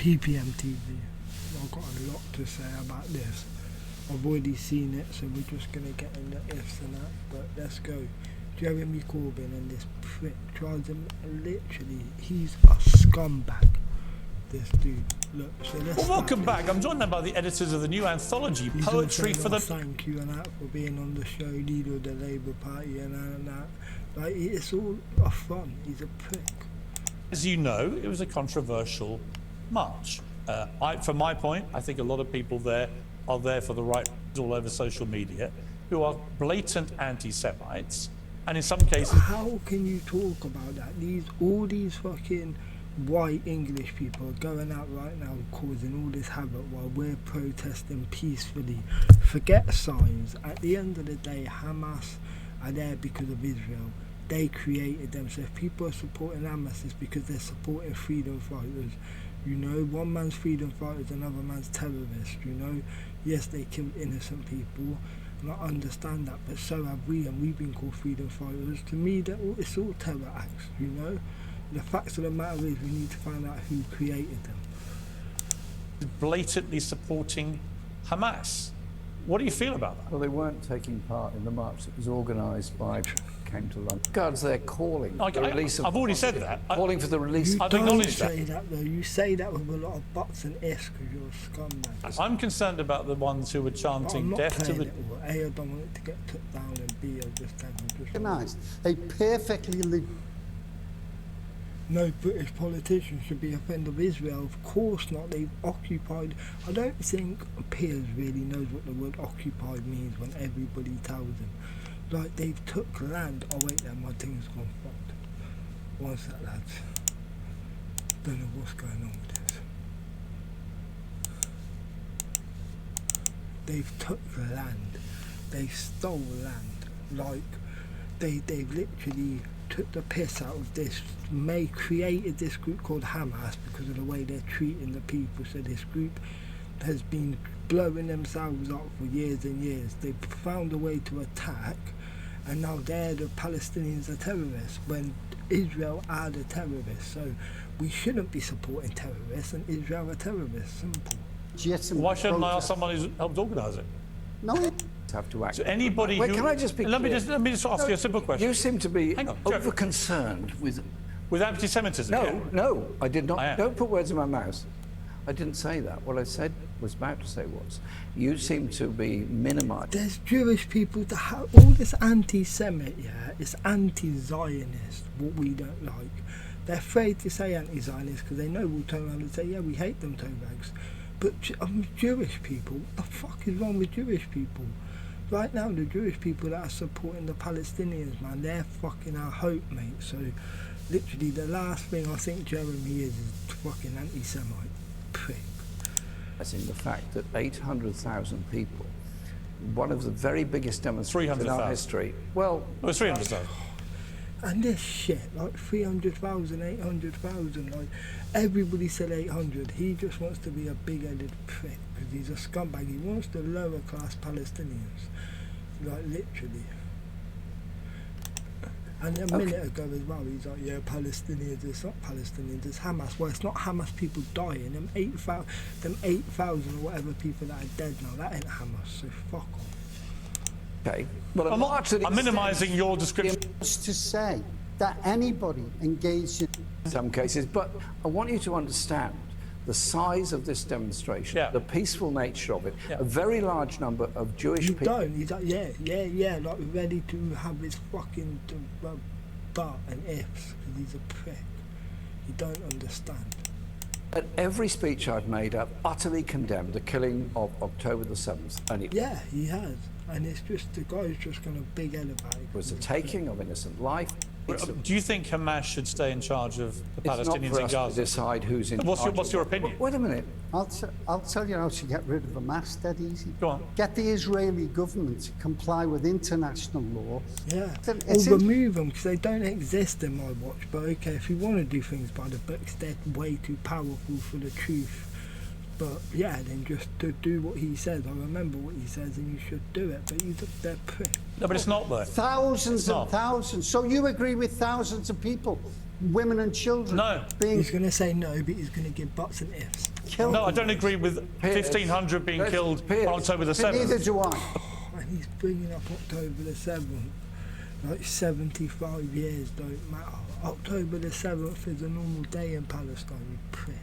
PPM TV. I've got a lot to say about this. I've already seen it, so we're just going to get in the ifs and that, but let's go. Jeremy Corbyn and this prick tries him, literally, he's a scumbag, this dude. Look, so let's well, welcome back. I'm joined now by the editors of the new anthology, he's Poetry for the... Thank you and that for being on the show, leader of the Labour Party and that. Like, it's all a fun, he's a prick. As you know, it was a controversial march. From my point, I think a lot of people there are there for the right all over social media who are blatant anti-Semites, and in some cases... How can you talk about that? All these fucking white English people are going out right now causing all this havoc while we're protesting peacefully. Forget signs. At the end of the day, Hamas are there because of Israel. They created them. So if people are supporting Hamas, it's because they're supporting freedom fighters. You know, one man's freedom fighters, another man's terrorist, you know. Yes, they killed innocent people, and I understand that, but so have we, and we've been called freedom fighters. To me, it's all terror acts, you know. The facts of the matter is we need to find out who created them. Blatantly supporting Hamas. What do you feel about that? Well, they weren't taking part in the march that was organised by... came to London. Regards their calling. I've already said that. Calling for the release. I've acknowledged that. You don't say that though. You say that with a lot of buts and ifs because you're a scumbag. I'm concerned about the ones who were chanting death to the... A, I don't want it to get took down, and B, I just think recognized a perfectly no British politician should be a friend of Israel. Of course not. They've occupied. I don't think Piers really knows what the word occupied means when everybody tells him. Like, they've took land. Oh wait, there, my thing's gone fucked. What's that, lads? Don't know what's going on with this. They've took land. They stole land. Like, they've literally took the piss out of this. May created this group called Hamas because of the way they're treating the people. So this group has been blowing themselves up for years and years. They've found a way to attack, and now the Palestinians are terrorists when Israel are the terrorists. So we shouldn't be supporting terrorists, and Israel are terrorists. Simple. Why shouldn't I ask someone who's helped organise it? No. Have to act. So anybody Wait, who... can I just be let me just ask you a simple question. You seem to be Hang on, over-concerned with anti-Semitism. No, I did not. Don't put words in my mouth. I didn't say that. What I was about to say was, you seem to be minimising. There's Jewish people that have all this anti-Semite, it's anti-Zionist, what we don't like. They're afraid to say anti-Zionist because they know we'll turn around and say, yeah, we hate them toe bags. But Jewish people, what the fuck is wrong with Jewish people? Right now, the Jewish people that are supporting the Palestinians, man, they're fucking our hope, mate. So, literally, the last thing I think Jeremy is fucking anti-Semite. Prick. As in the fact that 800,000 people, one of the very biggest demonstrations in our history. Well, it was 300,000. And this shit, like 300,000, 800,000, like everybody said 800. He just wants to be a big-headed prick because he's a scumbag. He wants the lower class Palestinians, like literally. And a minute ago as well, he's like, yeah, Palestinians, it's not Palestinians, it's Hamas. Well, it's not Hamas people dying. Them 8,000 or whatever people that are dead now, that ain't Hamas, so fuck off. Okay. But I'm minimising your description. to say that anybody engaged in some cases, but I want you to understand the size of this demonstration, the peaceful nature of it, a very large number of Jewish people. He's like, yeah, like ready to have his fucking butt and ifs, because he's a prick. You don't understand. At every speech I've made, I've utterly condemned the killing of October the 7th. And yeah, he has. And it's just, the guy's just going to big head about it. It was the taking of innocent life. Do you think Hamas should stay in charge of the Palestinians in Gaza? It's not for us to decide who's in charge. What's your opinion? Wait a minute. I'll tell you how to get rid of Hamas dead easy. Go on. Get the Israeli government to comply with international law. Yeah, or remove them because they don't exist in my watch. But okay, if you want to do things by the books, they're way too powerful for the truth. But yeah, then just to do what he says. I remember what he says, and you should do it. But they're prick. No, but it's not though. Thousands and thousands. So you agree with thousands of people women and children No. being He's going to say no, but he's going to give buts and ifs. killed. No, I don't agree with 1,500 being killed on October the 7th. Neither do I. And he's bringing up October the 7th. Like 75 years don't matter. October the 7th is a normal day in Palestine, you prick.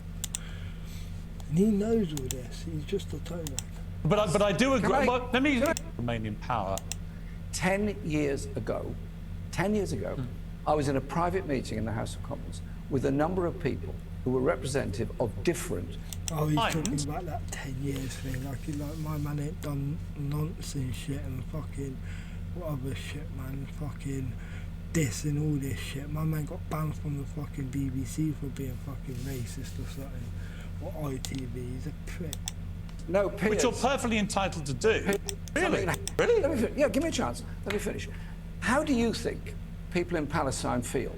And he knows all this. He's just a toe rag. But I do agree. I- Well, let me remain in power. 10 years ago, I was in a private meeting in the House of Commons with a number of people who were representative of different. Oh, he's Fine. talking about that 10 years thing. Like my man ain't done nonsense shit and fucking what other shit, man. Fucking this and all this shit. My man got banned from the fucking BBC for being fucking racist or something. Or ITV. He's a prick. No, Piers. Which you're perfectly entitled to do. Really? Really? Yeah, give me a chance. Let me finish. How do you think people in Palestine feel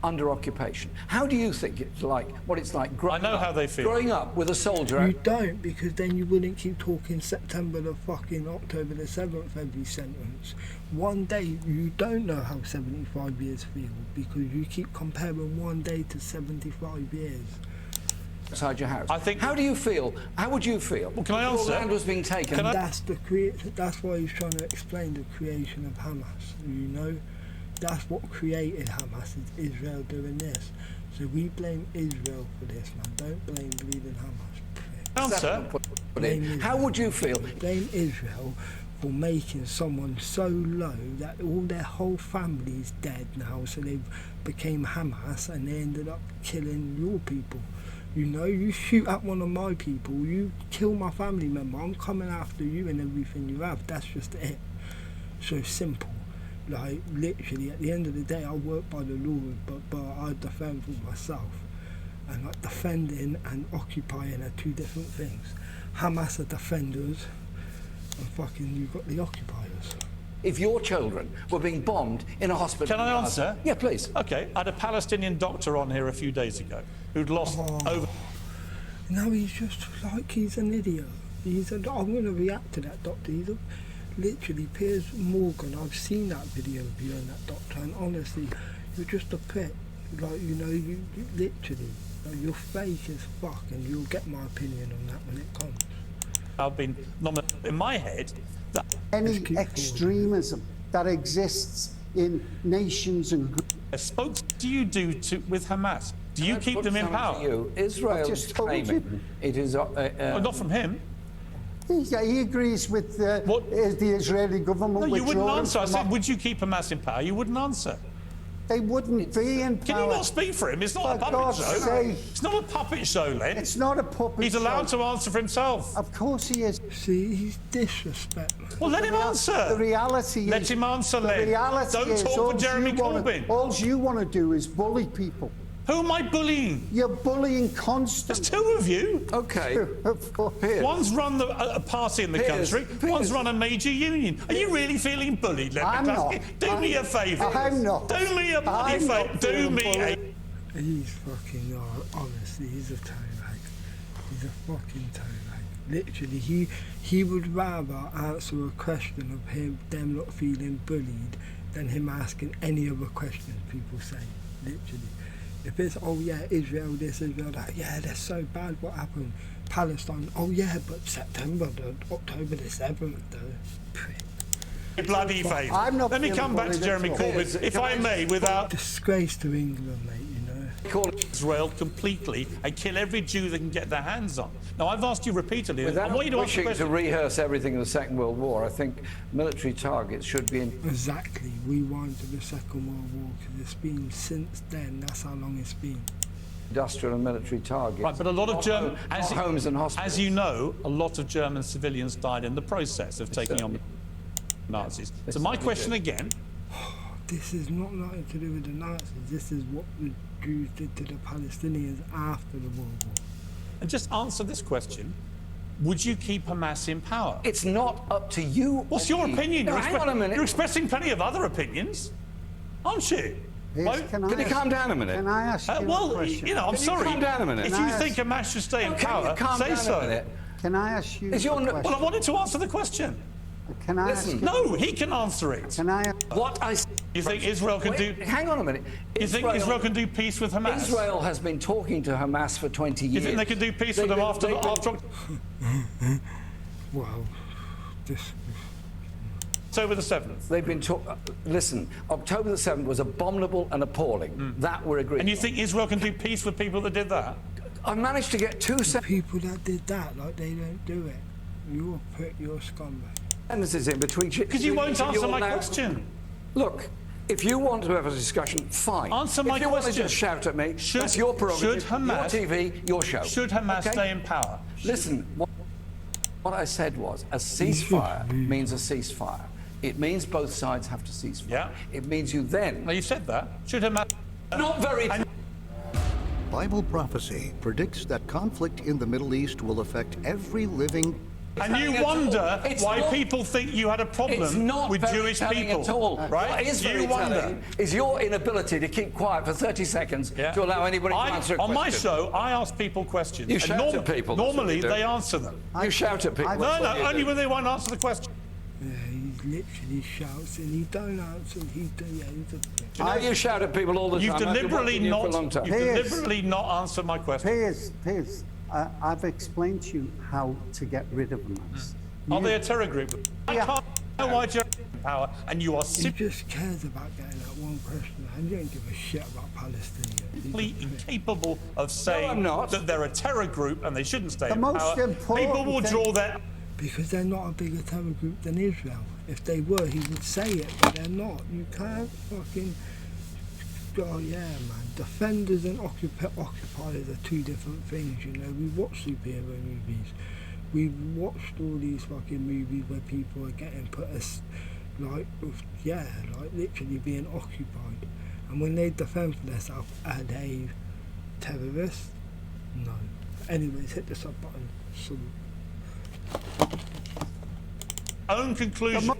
under occupation? How do you think it's like, what it's like growing I know up, how they feel. growing up with a soldier? You don't, because then you wouldn't keep talking September the fucking October the 7th every sentence. One day you don't know how 75 years feel because you keep comparing one day to 75 years. Outside your house. I think- How do you feel? How would you feel? Well, can I if answer? your land was being taken. That's why he's trying to explain the creation of Hamas. You know, that's what created Hamas, is Israel doing this. So we blame Israel for this, man. Don't blame bleeding Hamas. Answer. Blame Israel. How would you feel? Blame Israel for making someone so low that all their whole family's dead now, so they became Hamas and they ended up killing your people. You know, you shoot at one of my people, you kill my family member, I'm coming after you and everything you have. That's just it. So simple. Like, literally, at the end of the day, I work by the law, but I defend for myself. And like, defending and occupying are two different things. Hamas are defenders, and fucking you've got the occupiers. If your children were being bombed in a hospital. Can I in Gaza- answer? Yeah, please. Okay, I had a Palestinian doctor on here a few days ago who'd lost over. No, he's just like, he's an idiot. I'm going to react to that doctor. Literally, Piers Morgan, I've seen that video of you and that doctor, and honestly, you're just a prick. Like, you know, you literally, like, you're fake as fuck, and you'll get my opinion on that when it comes. I've been nominated in my head that Any extremism that exists in nations and groups. spokes do you do with Hamas? Do you keep them in Something power? to You. Israel I've is just told claiming it is. Well, not from him. He agrees with What? the Israeli government. No, you wouldn't withdrawing answer. I from said, would you keep Hamas in power? You wouldn't answer. They wouldn't be in power. Can you not speak for him? It's not a For puppet God's show. sake. It's not a puppet show, Len. It's not a puppet He's allowed show. to answer for himself. Of course he is. See, he's disrespectful. Well, let him answer. The reality is... Let him answer, the Len. reality Don't is, talk all for Jeremy you wanna- Corbyn. All you want to do is bully people. Who am I bullying? You're bullying There's constantly. two of you. Okay. Of course. Piers. One's run a party in the Piers, country, Piers. one's run a major union. Are you really feeling bullied, Len I'm McCluskey? not. Do me a favour. I'm not. Do me a bloody I'm favour. not Do feeling me a... bullied. He's fucking, honestly, he's a toe rag. He's a fucking toe rag. Literally, he would rather answer a question of them not feeling bullied than him asking any other questions people say. Literally. If it's, oh yeah, Israel this, Israel that, yeah, that's so bad, what happened? Palestine, oh yeah, but October the 7th, though. Prick. bloody favour. I'm not Let me feeling come back to bullied Jeremy at all. Corbyn, if I may, without Disgrace to England, mate, you know. call Israel completely and kill every Jew they can get their hands on. Now, I've asked you repeatedly, I Without want you to answer the wishing to question. rehearse everything in the Second World War, I think military targets should be in. Exactly, rewind to the Second World War, because it's been since then, that's how long it's been. Industrial and military targets. Right, but a lot of German, not homes and hospitals. as you know, a lot of German civilians died in the process of taking on the Nazis. So my question again, This is not nothing to do with the Nazis, this is what the Jews did to the Palestinians after the World War. and just answer this question: would you keep Hamas in power? It's not up to you. What's or your me. opinion? No, You're hang on a minute. You're expressing plenty of other opinions, aren't you? Why- Can you calm down a minute? Can I ask you a well, question? you know, I'm Can you sorry. calm down a minute? If Can you I think Hamas should stay in Can you power, calm say down so. a minute? Can I ask you Is your- a question? Well, I wanted to answer the question. Can I Listen, ask you, No, he can answer it. can I, What I You think Israel can do? hang on a minute. You think Israel can do peace with Hamas? Israel has been talking to Hamas for 20 years. You think they can do peace with them after? Wow. This. October the 7th. They've been listen, October the 7th was abominable and appalling. That we're agreed. And you think Israel can do peace with people that did that? I managed to get two People that did that, like they don't do it. You're a prick, you're a scumbag. sentences in between. Because you won't answer my question. Look, if you want to have a discussion, fine. Answer my If you want to question. just shout at me, Should- that's your prerogative, should Hamas- your TV, your show. Should Hamas Okay? stay in power? Listen, what I said was a ceasefire means a ceasefire. It means both sides have to cease fire. Yeah. It means you then... No, you said that. Should Hamas? Not very... Bible prophecy predicts that conflict in the Middle East will affect every living. And you At all. wonder It's why not- people think you had a It's problem not with very Jewish telling people, at all. right? What is very You wonder. telling is your inability to keep quiet for 30 seconds Yeah. to allow anybody to answer a question. On my show, I ask people questions. You and shout at people, that's what Normally, you do. they answer them. You shout at people. I- No, that's no, what you only do. when they won't answer the question. Yeah, he literally shouts and he don't answer. He's a prick. You know, you shout at people all the You've time. I've been deliberately watching you for a not. long time. You've Piers. deliberately not answered my question. Piers, I've explained to you how to get rid of Hamas. Are they a terror group? I Yeah. can't know why you're in power, and you are He just cares about getting that one question and you don't give a shit about Palestine. simply incapable of saying I'm not. that they're a terror group and they shouldn't stay The in most power. important People will thing- draw their. Because they're not a bigger terror group than Israel. If they were, he would say it, but they're not. You can't fucking... Oh, yeah, man. Defenders and occupiers are two different things, you know. We watch superhero movies. We've watched all these fucking movies where people are getting put as, like, like literally being occupied. And when they defend themselves, are they terrorists? No. Anyways, hit the sub button. Salute. Own conclusion.